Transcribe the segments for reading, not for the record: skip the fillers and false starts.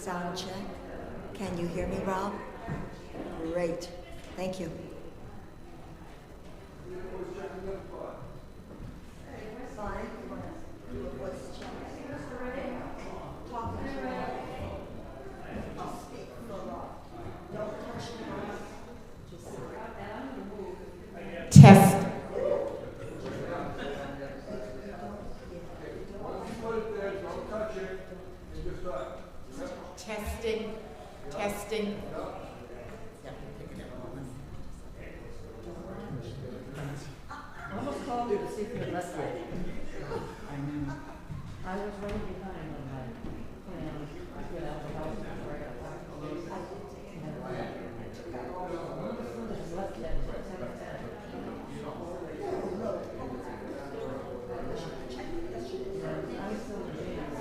Sound check. Can you hear me, Rob? Great. Thank you. Fine. Test. Testing. Testing. I almost called you to see if you had left yet. I was running behind on my plans. I get out of the house before I got back to the house. Nobody's left yet. It's 10:10. Yeah, I'm still in jail.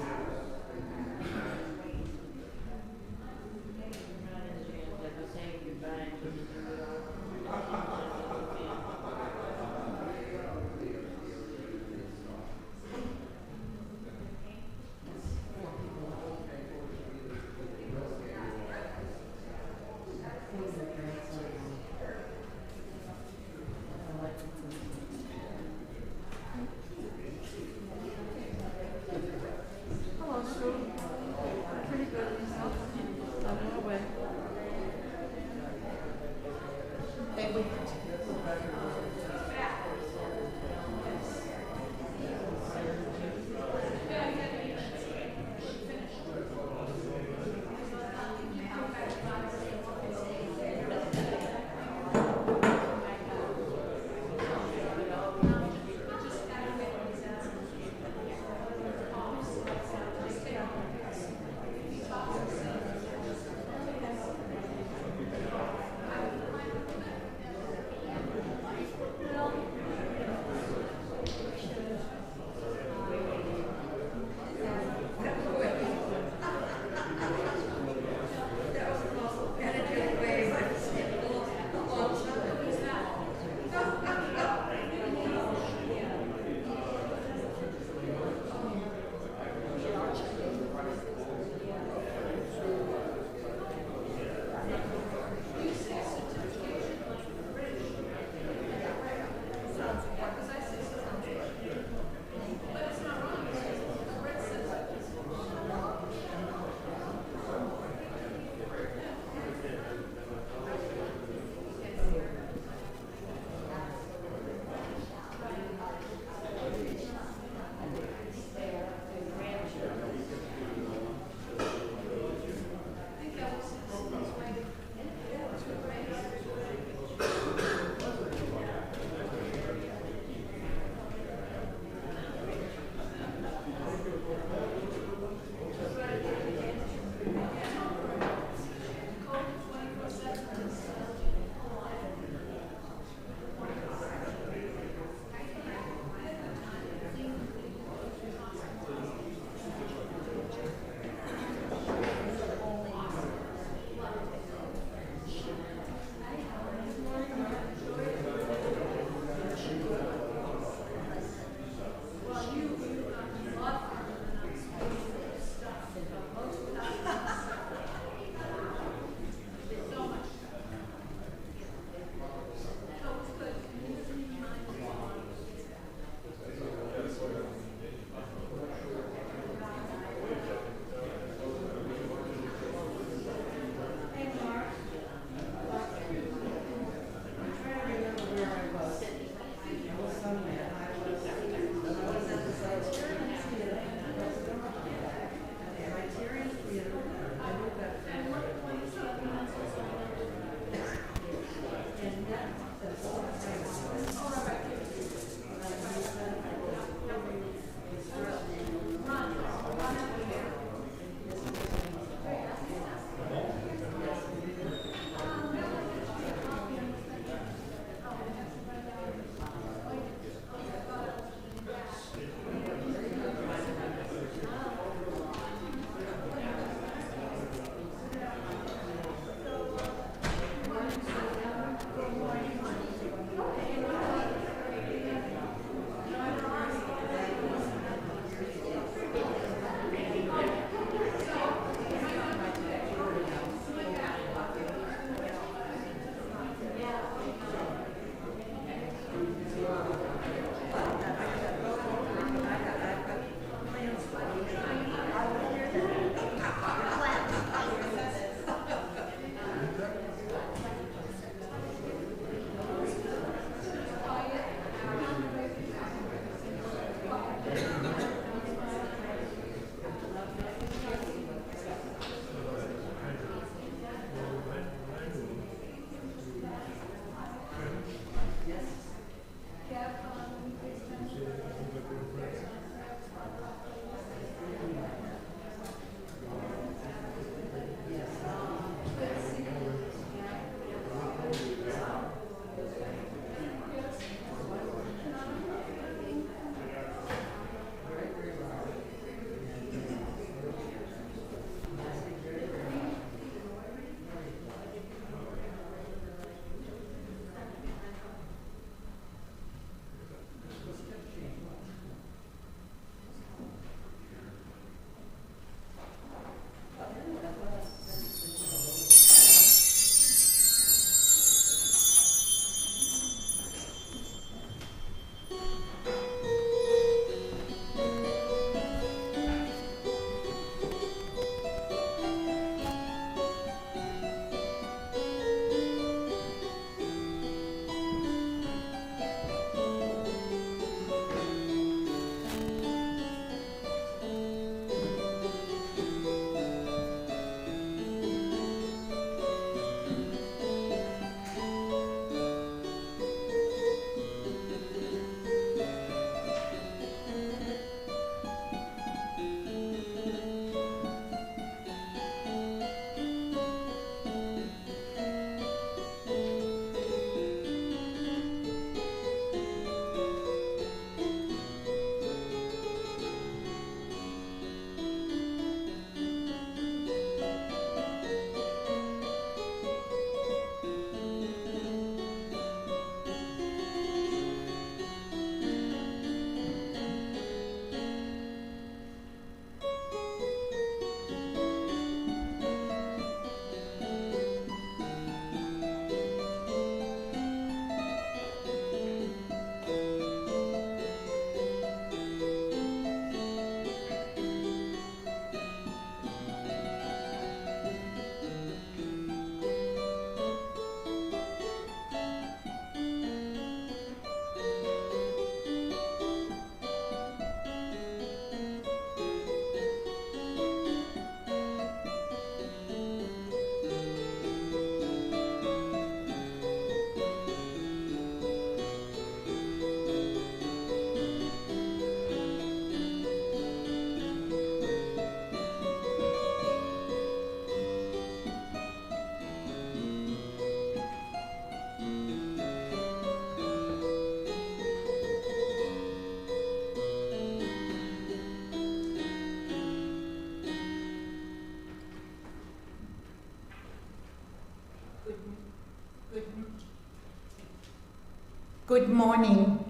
Good morning.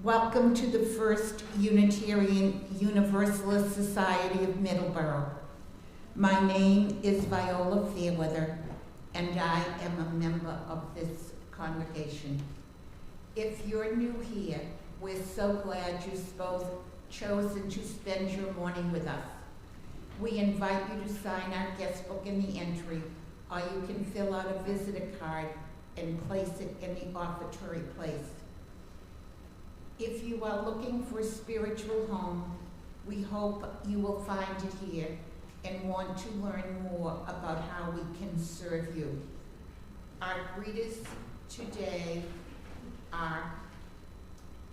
Welcome to the First Unitarian Universalist Society of Middleboro. My name is Viola Fairweather, and I am a member of this congregation. If you're new here, we're so glad you've both chosen to spend your morning with us. We invite you to sign our guest book in the entry, or you can fill out a visitor card and place it in the offertory place. If you are looking for a spiritual home, we hope you will find it here and want to learn more about how we can serve you. Our greeters today are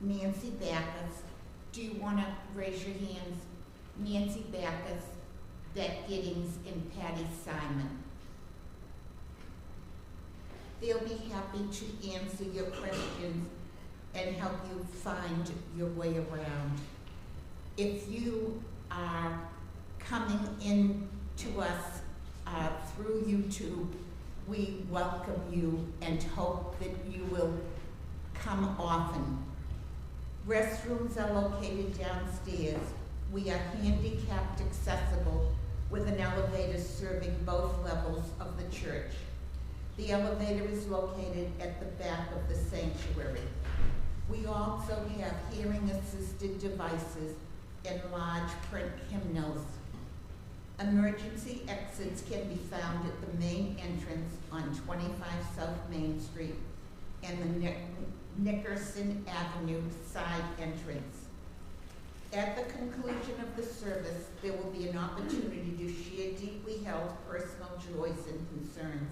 Nancy Backus. Do you want to raise your hands? Nancy Backus, Bette Giddings, and Patty Simon. They'll be happy to answer your questions and help you find your way around. If you are coming in to us through YouTube, we welcome you and hope that you will come often. Restrooms are located downstairs. We are handicapped accessible with an elevator serving both levels of the church. The elevator is located at the back of the sanctuary. We also have hearing-assisted devices and large print hymnals. Emergency exits can be found at the main entrance on 25 South Main Street and the Nickerson Avenue side entrance. At the conclusion of the service, there will be an opportunity to share deeply held personal joys and concerns.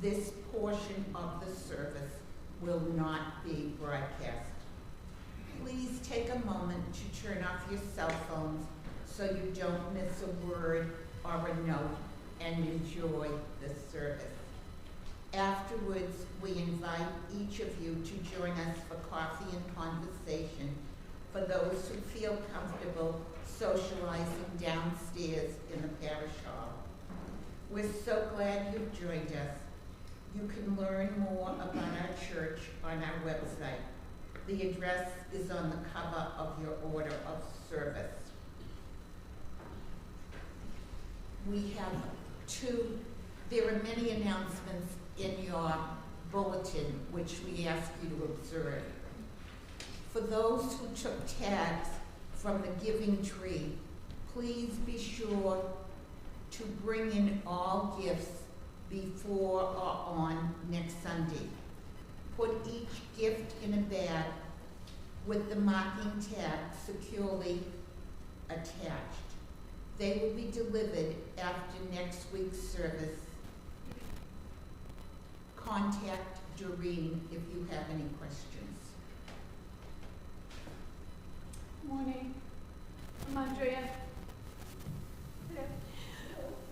This portion of the service will not be broadcast. Please take a moment to turn off your cell phones so you don't miss a word or a note and enjoy the service. Afterwards, we invite each of you to join us for coffee and conversation for those who feel comfortable socializing downstairs in the parish hall. We're so glad you've joined us. You can learn more about our church on our website. The address is on the cover of your order of service. We have there are many announcements in your bulletin which we ask you to observe. For those who took tags from the giving tree, please be sure to bring in all gifts before or on next Sunday. Put each gift in a bag with the marking tag securely attached. They will be delivered after next week's service. Contact Doreen if you have any questions. Morning. I'm Andrea.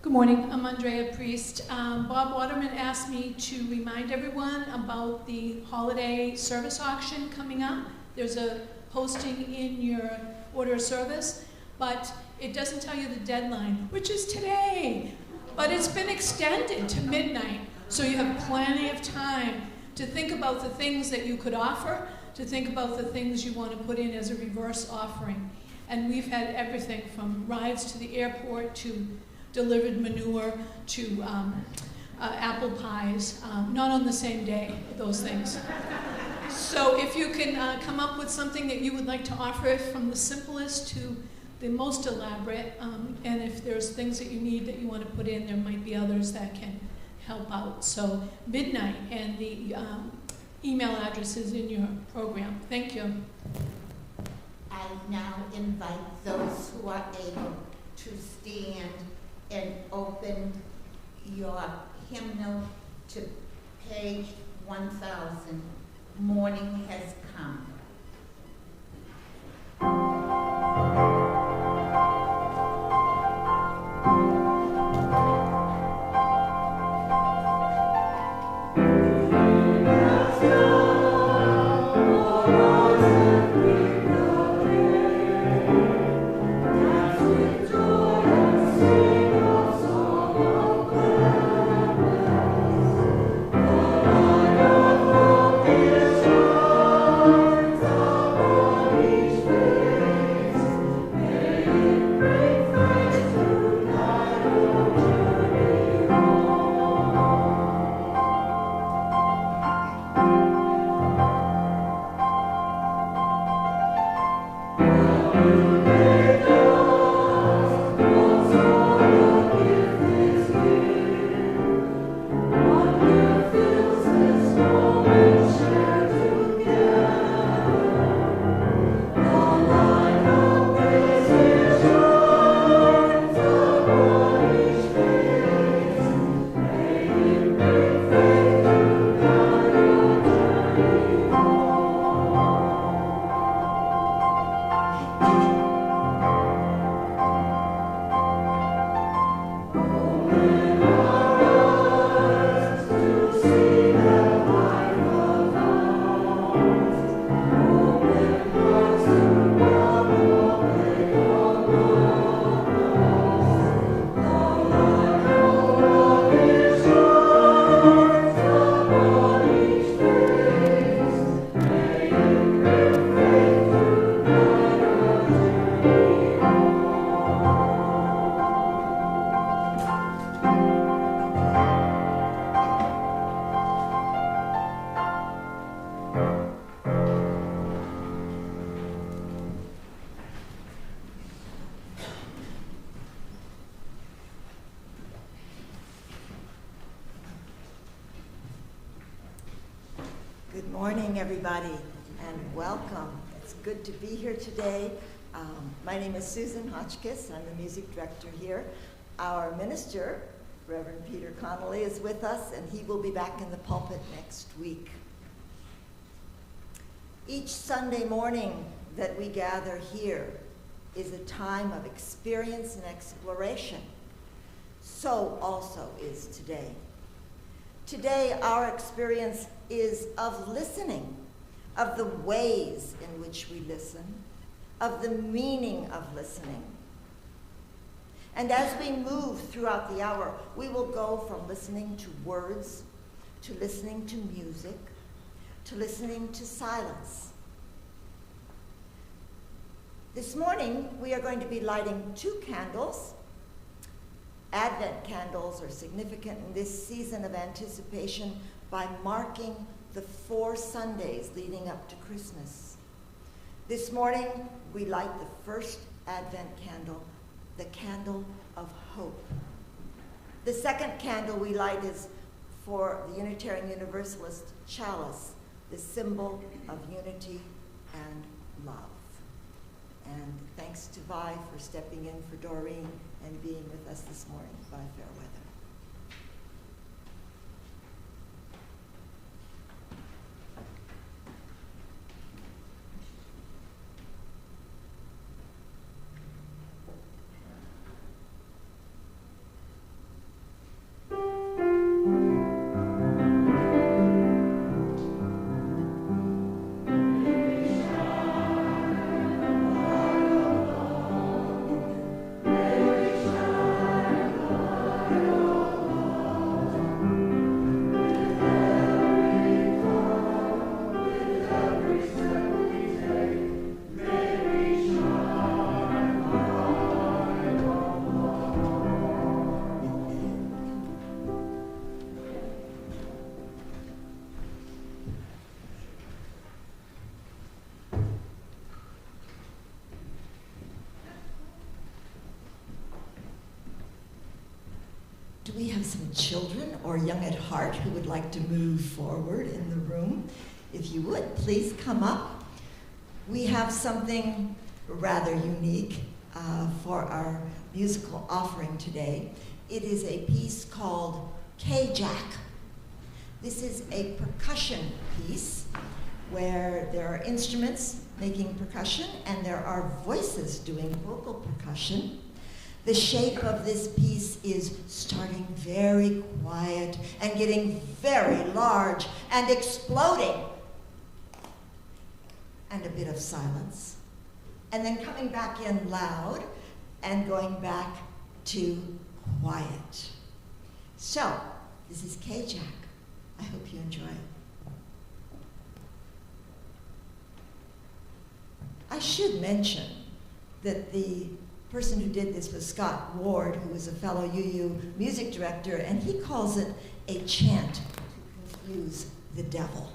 Good morning. I'm Andrea Priest. Bob Waterman asked me to remind everyone about the holiday service auction coming up. There's a posting in your order of service, but it doesn't tell you the deadline, which is today. But it's been extended to midnight, so you have plenty of time to think about the things that you could offer, to think about the things you want to put in as a reverse offering. And we've had everything from rides to the airport to delivered manure to apple pies, not on the same day, those things. So if you can come up with something that you would like to offer, from the simplest to the most elaborate, and if there's things that you need that you want to put in, there might be others that can help out. So midnight, and the email address is in your program. Thank you. I now invite those who are able to stand and open your hymnal to page 1000. Morning has come. Is morning, everybody, and welcome. It's good to be here today. My name is Susan Hotchkiss. I'm the music director here. Our minister, Reverend Peter Connolly, is with us, and he will be back in the pulpit next week. Each Sunday morning that we gather here is a time of experience and exploration. So also is today. Today, our experience is of listening, of the ways in which we listen, of the meaning of listening. And as we move throughout the hour, we will go from listening to words, to listening to music, to listening to silence. This morning, we are going to be lighting 2 candles. Advent candles are significant in this season of anticipation by marking the 4 Sundays leading up to Christmas. This morning, we light the first Advent candle, the candle of hope. The second candle we light is for the Unitarian Universalist Chalice, the symbol of unity and love. And thanks to Vi for stepping in for Doreen and being with us this morning by fair weather. Do we have some children or young at heart who would like to move forward in the room? If you would, please come up. We have something rather unique for our musical offering today. It is a piece called K-Jack. This is a percussion piece where there are instruments making percussion and there are voices doing vocal percussion. The shape of this piece is starting very quiet and getting very large and exploding. And a bit of silence. And then coming back in loud and going back to quiet. So, this is K-Jack. I hope you enjoy it. I should mention that the person who did this was Scott Ward, who is a fellow UU music director, and he calls it a chant to confuse the devil.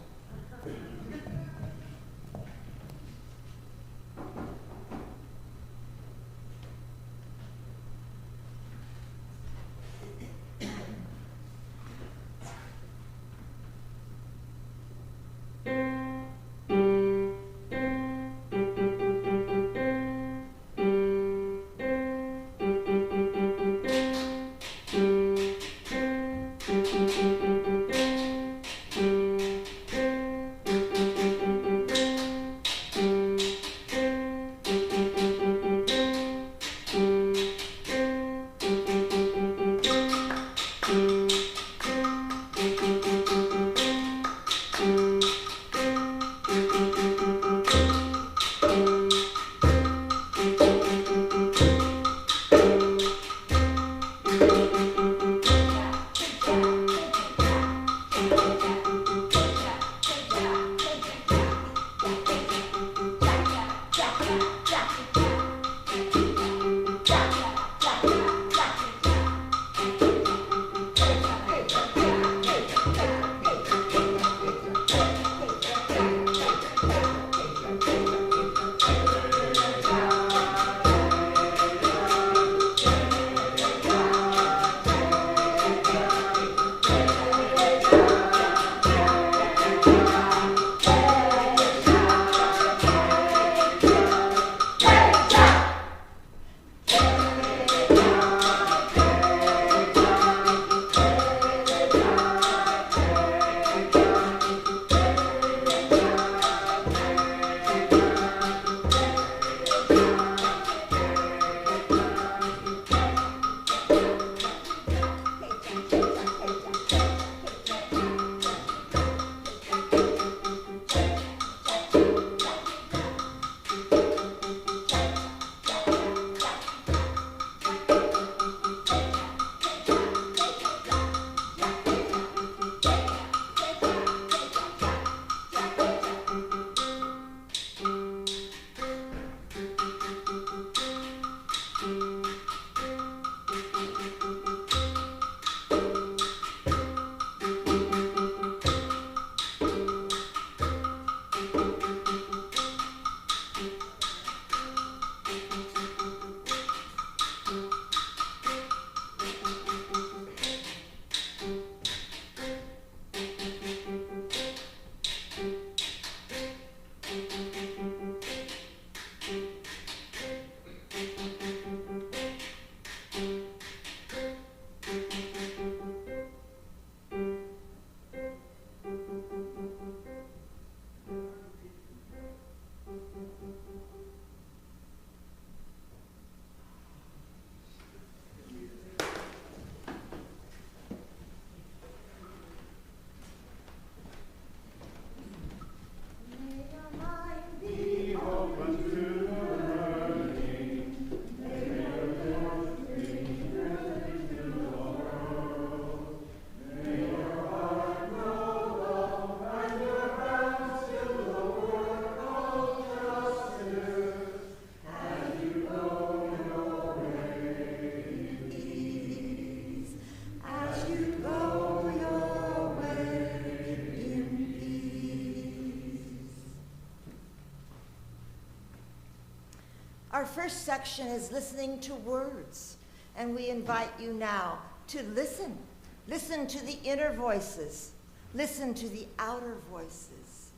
Our first section is listening to words, and we invite you now to listen. Listen to the inner voices. Listen to the outer voices.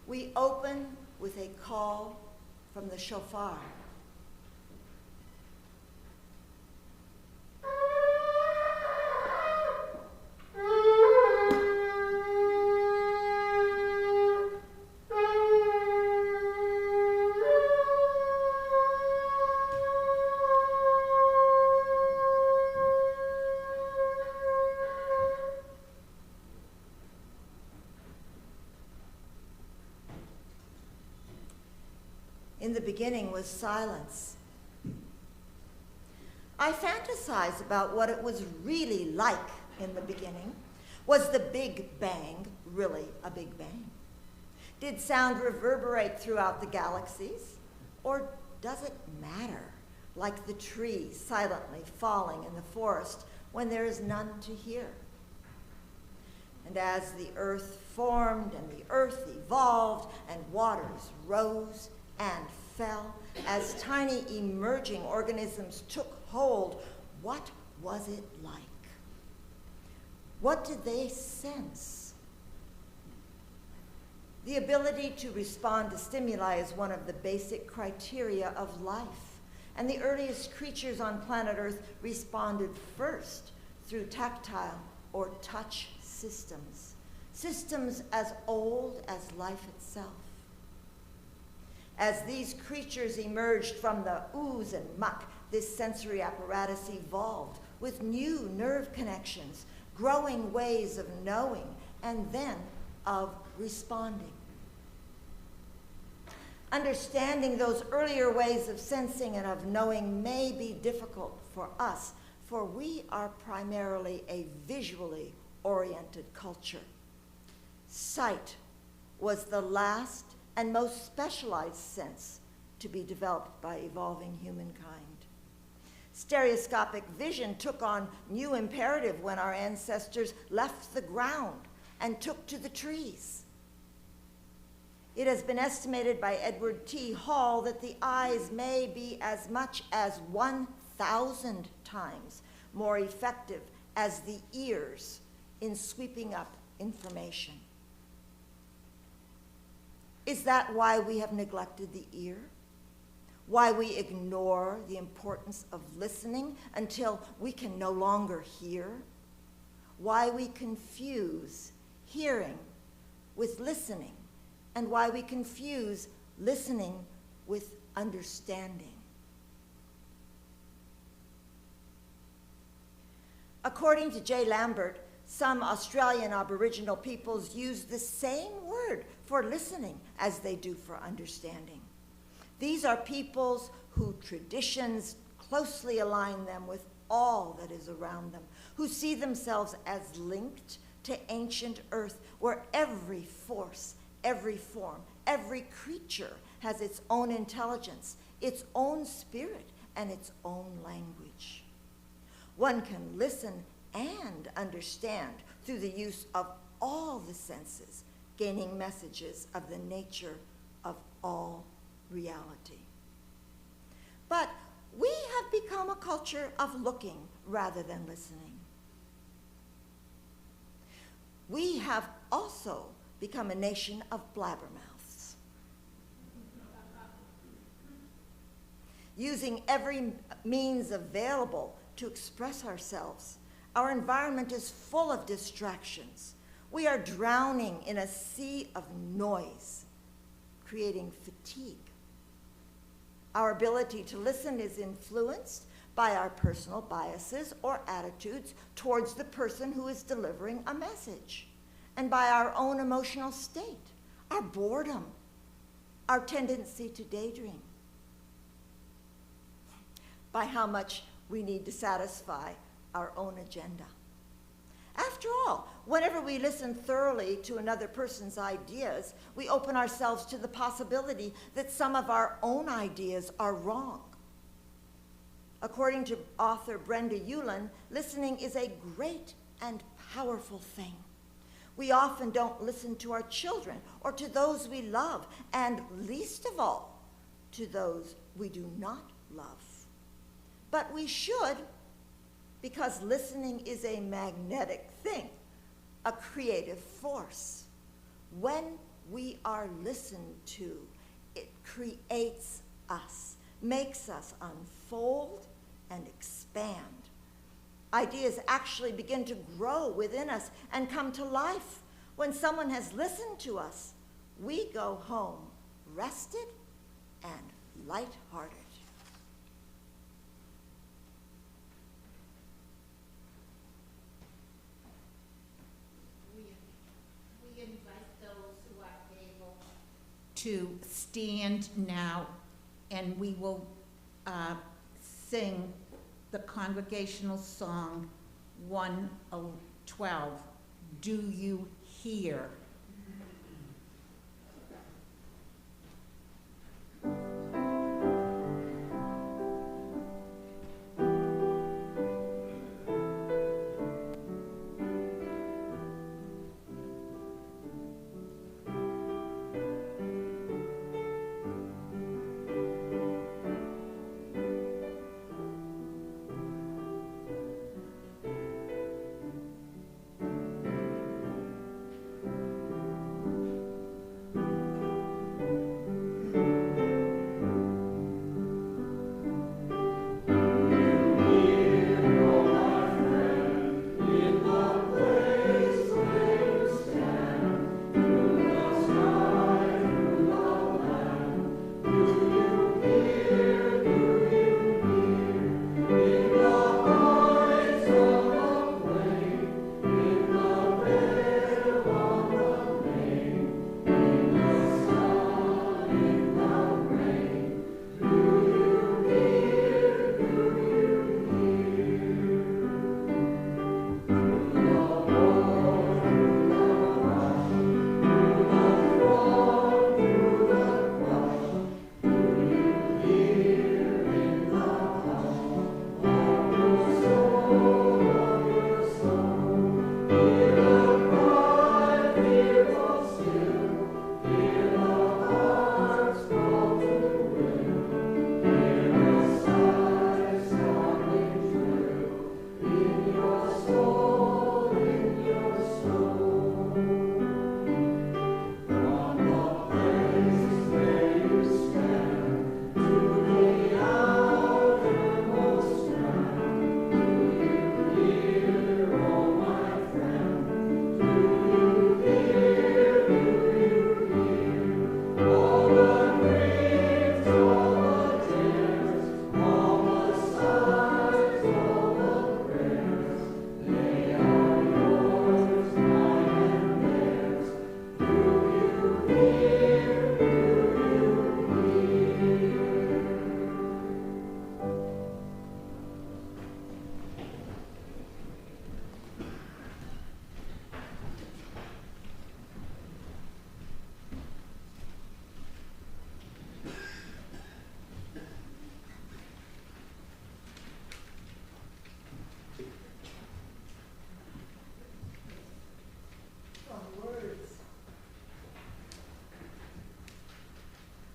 We open with a call from the shofar. In the beginning was silence. I fantasize about what it was really like in the beginning. Was the Big Bang really a Big Bang? Did sound reverberate throughout the galaxies? Or does it matter, like the trees silently falling in the forest when there is none to hear? And as the earth formed and the earth evolved and waters rose and fell, as tiny emerging organisms took hold, what was it like? What did they sense? The ability to respond to stimuli is one of the basic criteria of life, and the earliest creatures on planet Earth responded first through tactile or touch systems, systems as old as life itself. As these creatures emerged from the ooze and muck, this sensory apparatus evolved with new nerve connections, growing ways of knowing, and then of responding. Understanding those earlier ways of sensing and of knowing may be difficult for us, for we are primarily a visually oriented culture. Sight was the last and most specialized sense to be developed by evolving humankind. Stereoscopic vision took on new imperative when our ancestors left the ground and took to the trees. It has been estimated by Edward T. Hall that the eyes may be as much as 1,000 times more effective as the ears in sweeping up information. Is that why we have neglected the ear? Why we ignore the importance of listening until we can no longer hear? Why we confuse hearing with listening, and why we confuse listening with understanding? According to J. Lambert, some Australian Aboriginal peoples use the same word for listening as they do for understanding. These are peoples whose traditions closely align them with all that is around them, who see themselves as linked to ancient earth, where every force, every form, every creature has its own intelligence, its own spirit, and its own language. One can listen and understand through the use of all the senses, gaining messages of the nature of all reality. But we have become a culture of looking rather than listening. We have also become a nation of blabbermouths, using every means available to express ourselves. Our environment is full of distractions. We are drowning in a sea of noise, creating fatigue. Our ability to listen is influenced by our personal biases or attitudes towards the person who is delivering a message, and by our own emotional state, our boredom, our tendency to daydream, by how much we need to satisfy our own agenda. After all, whenever we listen thoroughly to another person's ideas, we open ourselves to the possibility that some of our own ideas are wrong. According to author Brenda Ullin, listening is a great and powerful thing. We often don't listen to our children or to those we love, and least of all, to those we do not love. But we should, because listening is a magnetic thing, a creative force. When we are listened to, it creates us, makes us unfold and expand. Ideas actually begin to grow within us and come to life. When someone has listened to us, we go home rested and lighthearted. We invite those who are able to stand now, and we will sing the congregational song 112, Do You Hear?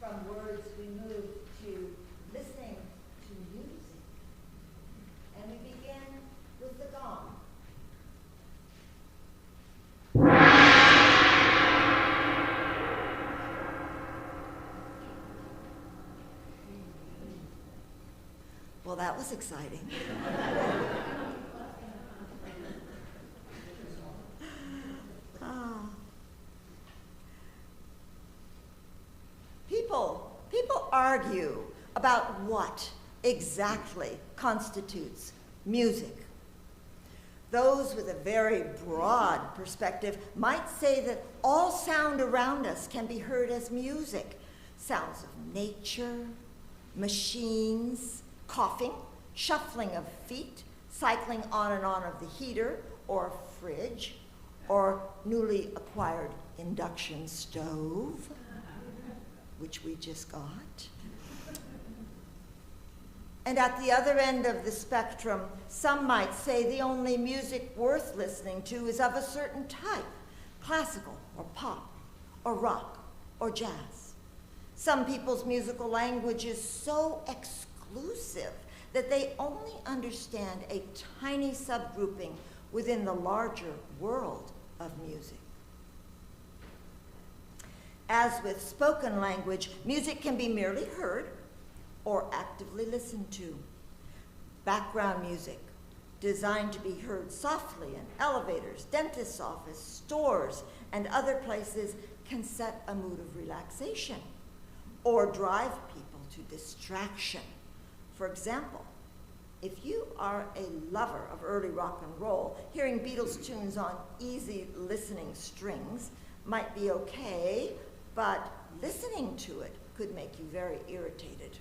From words we move to listening to music. And we begin with the gong. Well, that was exciting. People argue about what exactly constitutes music. Those with a very broad perspective might say that all sound around us can be heard as music. Sounds of nature, machines, coughing, shuffling of feet, cycling on and on of the heater or fridge, or newly acquired induction stove, which we just got. And at the other end of the spectrum, some might say the only music worth listening to is of a certain type, classical or pop or rock or jazz. Some people's musical language is so exclusive that they only understand a tiny subgrouping within the larger world of music. As with spoken language, music can be merely heard or actively listened to. Background music, designed to be heard softly in elevators, dentist's office, stores, and other places, can set a mood of relaxation or drive people to distraction. For example, if you are a lover of early rock and roll, hearing Beatles tunes on easy listening strings might be okay, but listening to it could make you very irritated.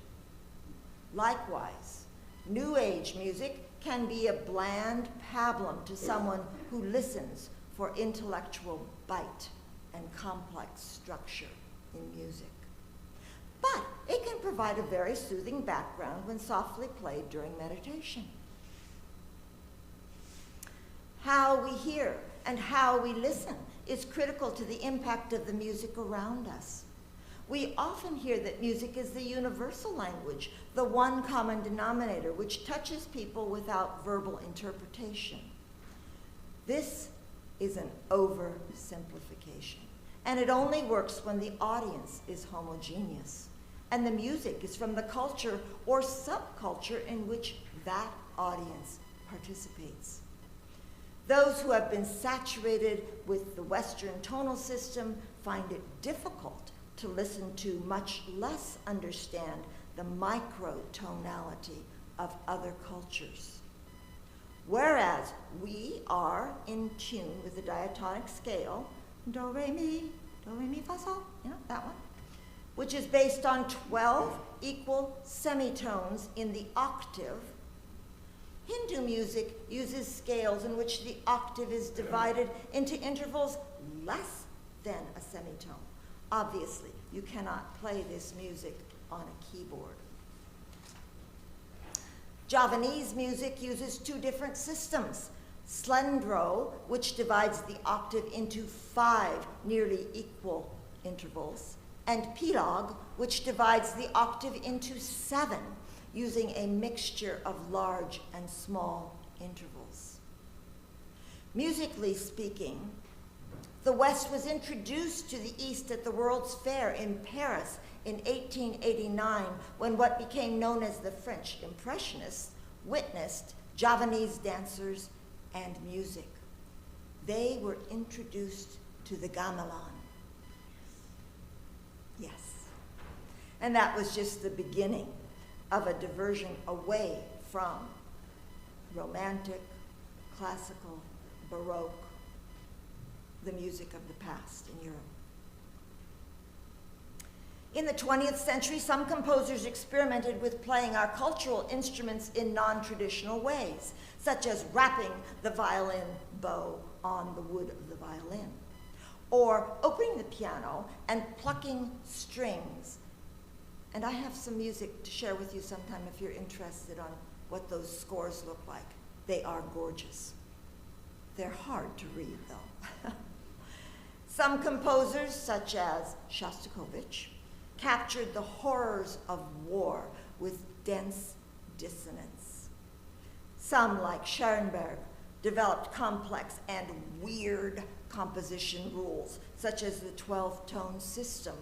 Likewise, New Age music can be a bland pablum to someone who listens for intellectual bite and complex structure in music. But it can provide a very soothing background when softly played during meditation. How we hear and how we listen is critical to the impact of the music around us. We often hear that music is the universal language, the one common denominator which touches people without verbal interpretation. This is an oversimplification, and it only works when the audience is homogeneous and the music is from the culture or subculture in which that audience participates. Those who have been saturated with the Western tonal system find it difficult to listen to, much less understand the microtonality of other cultures. Whereas we are in tune with the diatonic scale, do, re, mi, fa, sol, that one, which is based on 12 equal semitones in the octave. Hindu music uses scales in which the octave is divided into intervals less than a semitone. Obviously, you cannot play this music on a keyboard. Javanese music uses two different systems. Slendro, which divides the octave into 5 nearly equal intervals, and Pilog, which divides the octave into 7, using a mixture of large and small intervals. Musically speaking, the West was introduced to the East at the World's Fair in Paris in 1889, when what became known as the French Impressionists witnessed Javanese dancers and music. They were introduced to the gamelan. Yes. And that was just the beginning of a diversion away from romantic, classical, Baroque, the music of the past in Europe. In the 20th century, some composers experimented with playing our cultural instruments in non-traditional ways, such as wrapping the violin bow on the wood of the violin, or opening the piano and plucking strings. And I have some music to share with you sometime if you're interested on what those scores look like. They are gorgeous. They're hard to read, though. Some composers, such as Shostakovich, captured the horrors of war with dense dissonance. Some, like Schoenberg, developed complex and weird composition rules, such as the 12-tone system.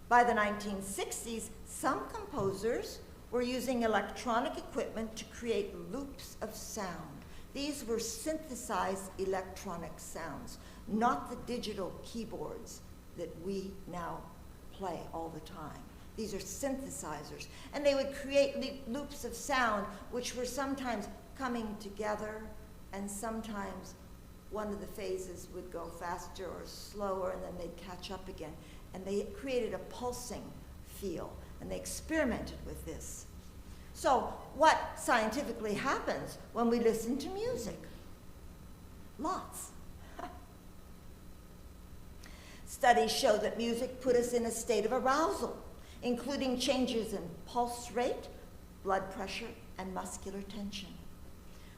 By the 1960s, some composers were using electronic equipment to create loops of sound. These were synthesized electronic sounds, not the digital keyboards that we now play all the time. These are synthesizers. And they would create loops of sound which were sometimes coming together, and sometimes one of the phases would go faster or slower, and then they'd catch up again. And they created a pulsing feel, and they experimented with this. So what scientifically happens when we listen to music? Lots. Studies show that music put us in a state of arousal, including changes in pulse rate, blood pressure, and muscular tension.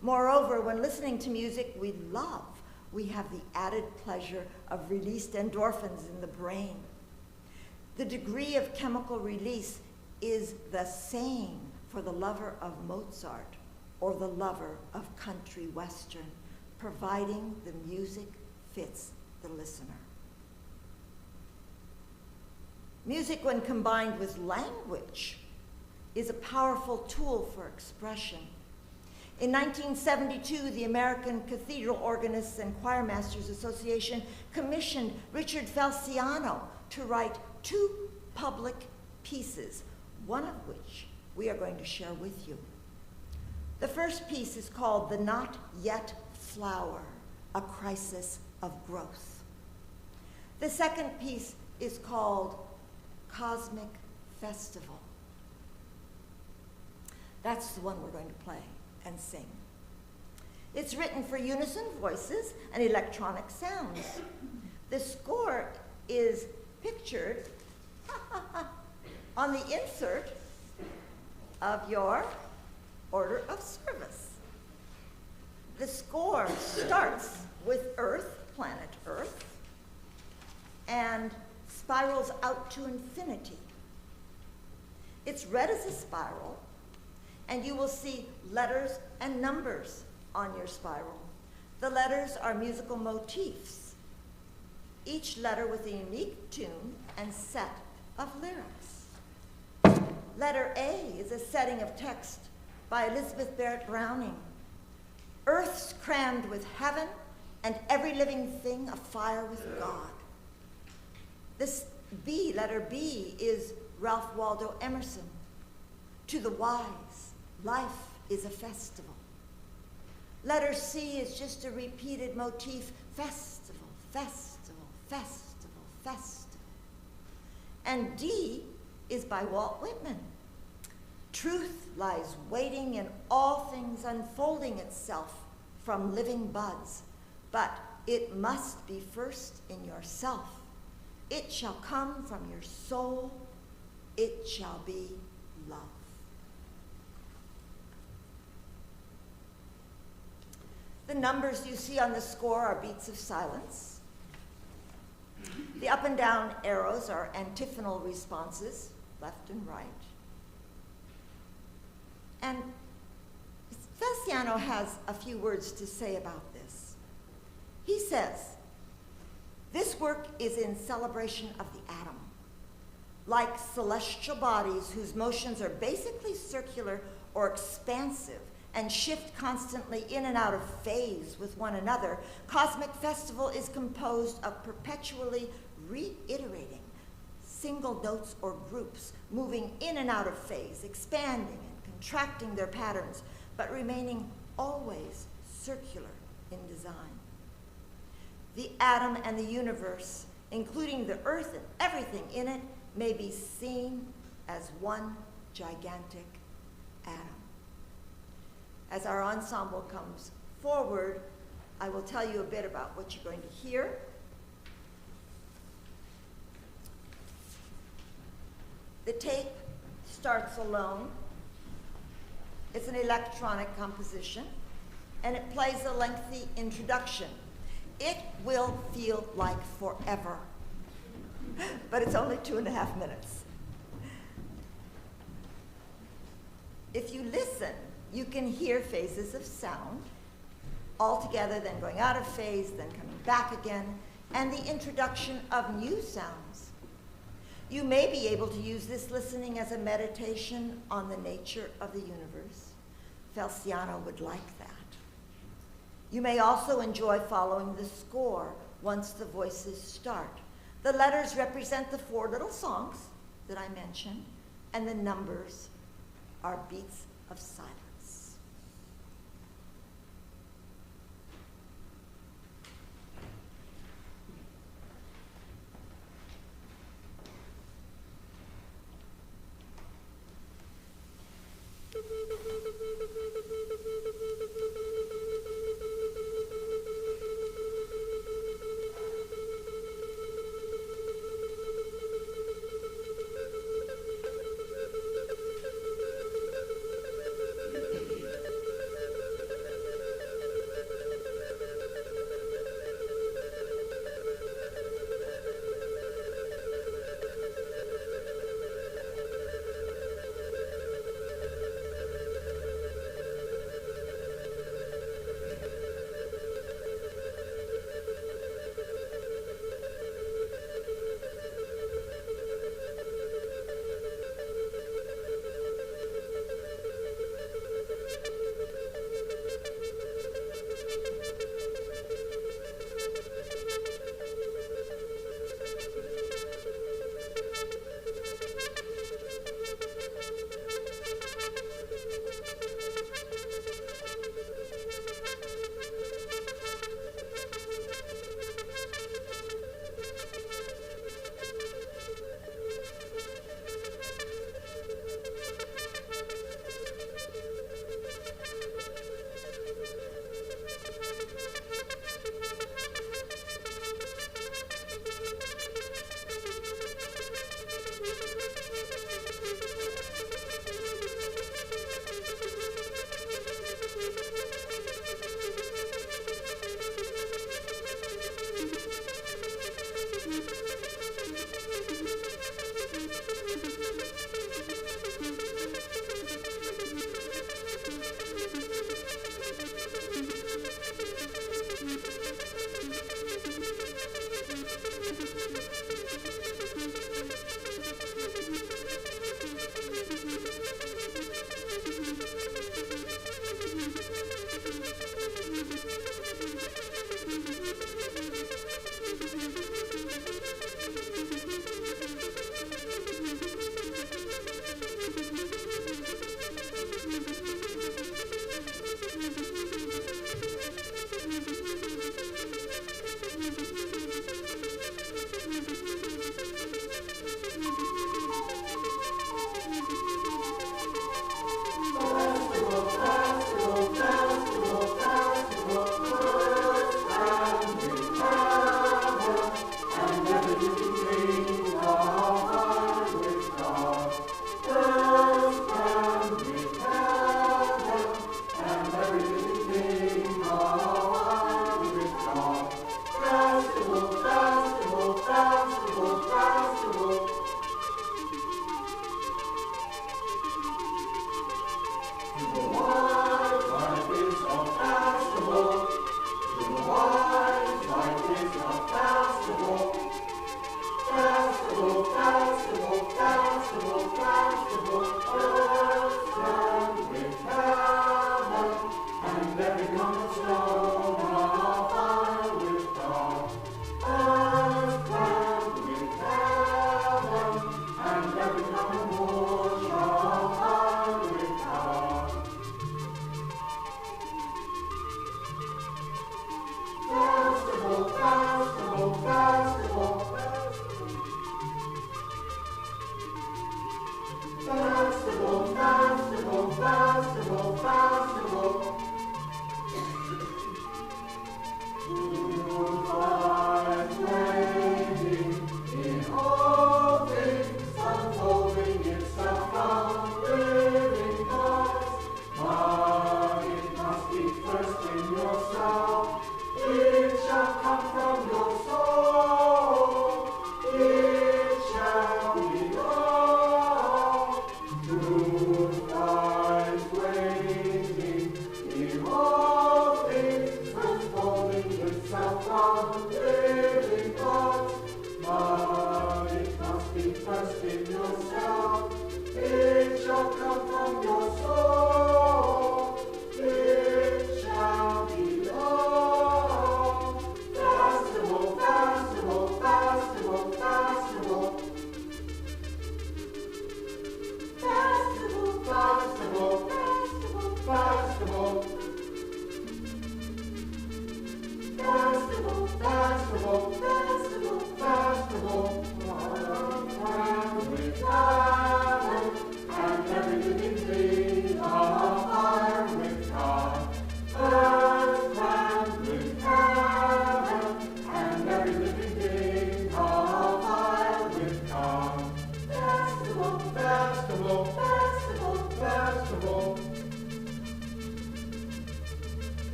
Moreover, when listening to music we love, we have the added pleasure of released endorphins in the brain. The degree of chemical release is the same for the lover of Mozart or the lover of country western, providing the music fits the listener. Music, when combined with language, is a powerful tool for expression. In 1972, the American Cathedral Organists and Choirmasters Association commissioned Richard Felciano to write 2 public pieces, one of which we are going to share with you. The first piece is called The Not Yet Flower, a Crisis of Growth. The second piece is called Cosmic Festival. That's the one we're going to play and sing. It's written for unison voices and electronic sounds. The score is pictured on the insert of your order of service. The score starts with Earth, planet Earth, and spirals out to infinity. It's read as a spiral, and you will see letters and numbers on your spiral. The letters are musical motifs, each letter with a unique tune and set of lyrics. Letter A is a setting of text by Elizabeth Barrett Browning. Earth's crammed with heaven, and every living thing afire with God. This B, letter B, is Ralph Waldo Emerson. To the wise, life is a festival. Letter C is just a repeated motif, festival, festival, festival, festival. And D is by Walt Whitman. Truth lies waiting in all things, unfolding itself from living buds, but it must be first in yourself. It shall come from your soul. It shall be love. The numbers you see on the score are beats of silence. The up and down arrows are antiphonal responses, left and right. And Felciano has a few words to say about this. He says, this work is in celebration of the atom. Like celestial bodies whose motions are basically circular or expansive and shift constantly in and out of phase with one another, Cosmic Festival is composed of perpetually reiterating single notes or groups, moving in and out of phase, expanding and contracting their patterns, but remaining always circular in design. The atom and the universe, including the earth and everything in it, may be seen as one gigantic atom. As our ensemble comes forward, I will tell you a bit about what you're going to hear. The tape starts alone. It's an electronic composition, and it plays a lengthy introduction. It will feel like forever, but it's only 2.5 minutes. If you listen, you can hear phases of sound, all together, then going out of phase, then coming back again, and the introduction of new sounds. You may be able to use this listening as a meditation on the nature of the universe. Felciano would like that. You may also enjoy following the score once the voices start. The letters represent the 4 little songs that I mentioned, and the numbers are beats of silence.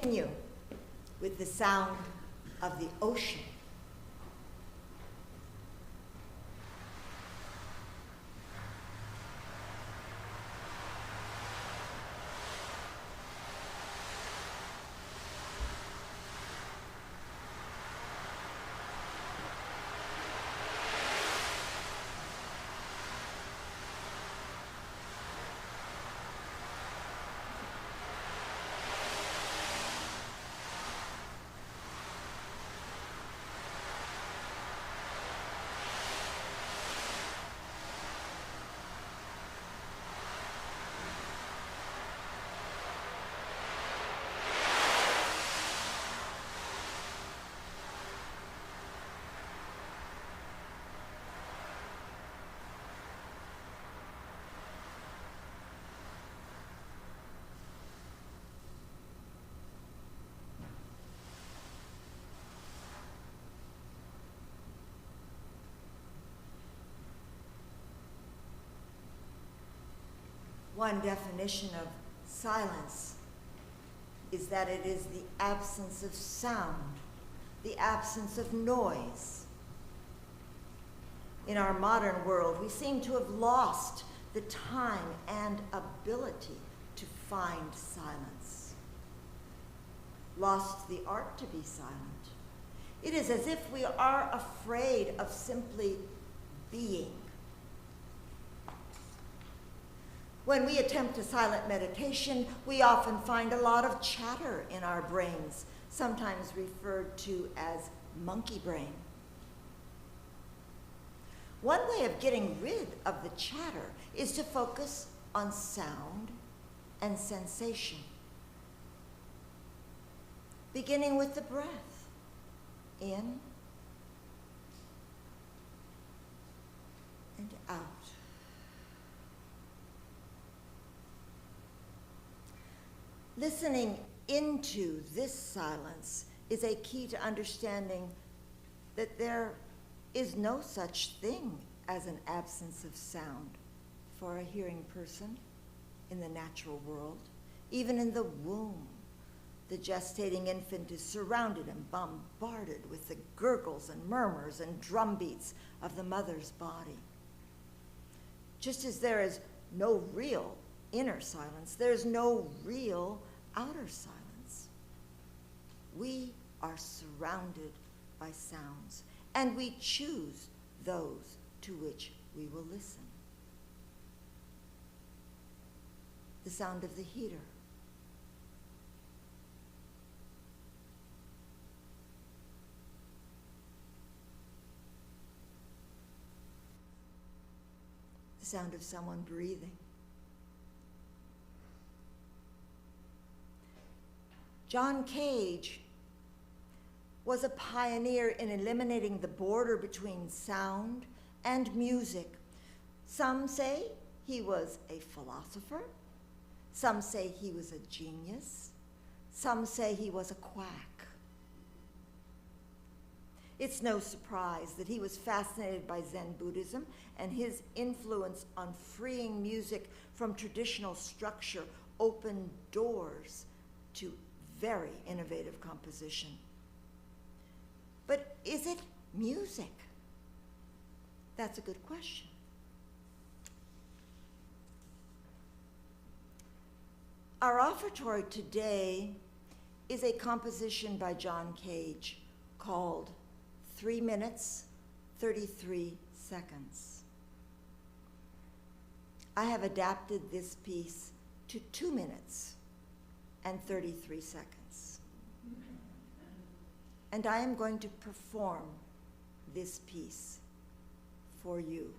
Continue with the sound of the ocean. One definition of silence is that it is the absence of sound, the absence of noise. In our modern world, we seem to have lost the time and ability to find silence, lost the art to be silent. It is as if we are afraid of simply being. When we attempt a silent meditation, we often find a lot of chatter in our brains, sometimes referred to as monkey brain. One way of getting rid of the chatter is to focus on sound and sensation, beginning with the breath, in and out. Listening into this silence is a key to understanding that there is no such thing as an absence of sound for a hearing person in the natural world. Even in the womb, the gestating infant is surrounded and bombarded with the gurgles and murmurs and drumbeats of the mother's body. Just as there is no real inner silence, there is no real outer silence. We are surrounded by sounds, and we choose those to which we will listen. The sound of the heater, the sound of someone breathing, John Cage was a pioneer in eliminating the border between sound and music. Some say he was a philosopher. Some say he was a genius. Some say he was a quack. It's no surprise that he was fascinated by Zen Buddhism, and his influence on freeing music from traditional structure opened doors to very innovative composition. But is it music? That's a good question. Our offertory today is a composition by John Cage called 3 minutes, 33 seconds. I have adapted this piece to 2 minutes and 33 seconds. And I am going to perform this piece for you.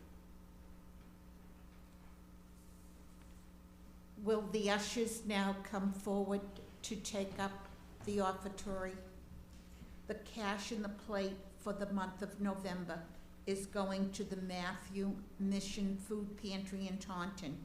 Will the ushers now come forward to take up the offertory? The cash in the plate for the month of November is going to the Matthew Mission Food Pantry in Taunton.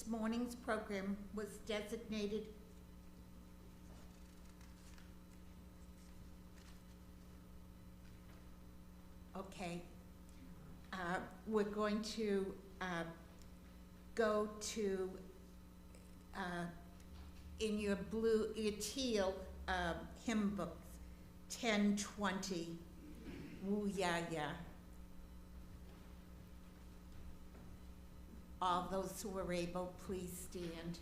this morning's program was designated we're going to go to in your teal hymn books, 1020, Woo Ya Ya. All those who are able, please stand.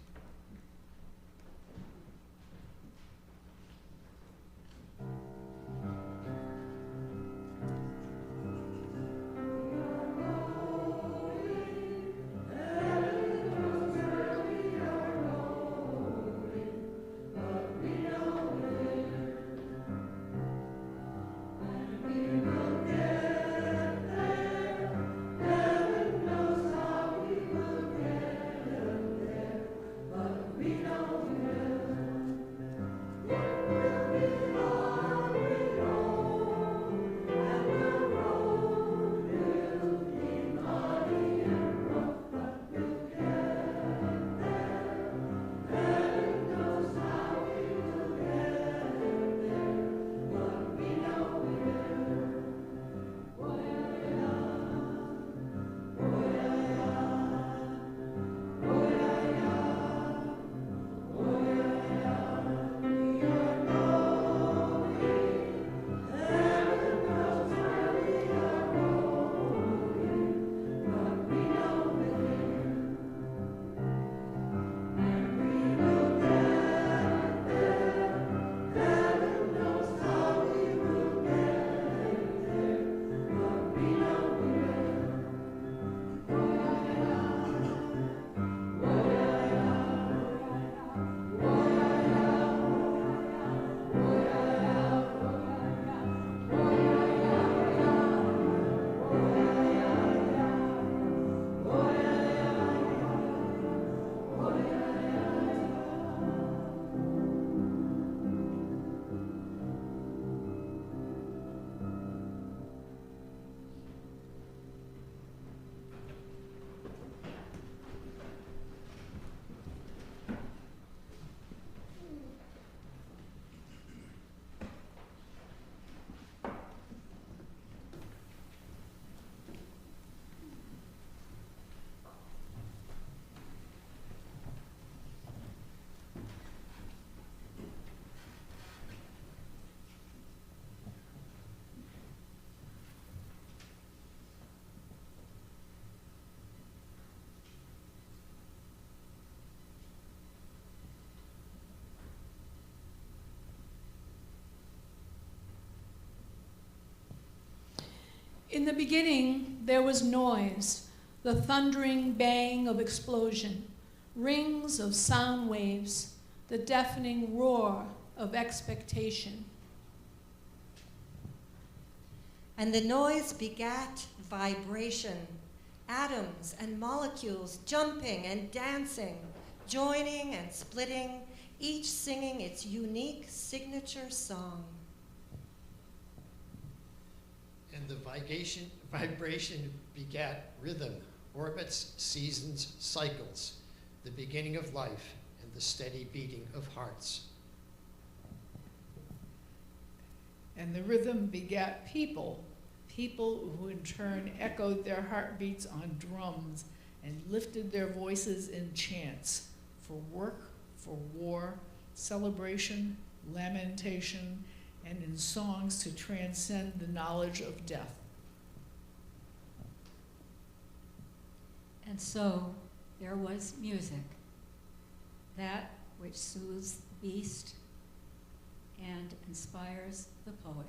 In the beginning, there was noise, the thundering bang of explosion, rings of sound waves, the deafening roar of expectation. And the noise begat vibration, atoms and molecules jumping and dancing, joining and splitting, each singing its unique signature song. And the vibration begat rhythm, orbits, seasons, cycles, the beginning of life, and the steady beating of hearts. And the rhythm begat people, people who in turn echoed their heartbeats on drums and lifted their voices in chants for work, for war, celebration, lamentation, and in songs to transcend the knowledge of death. And so there was music, that which soothes the beast and inspires the poet.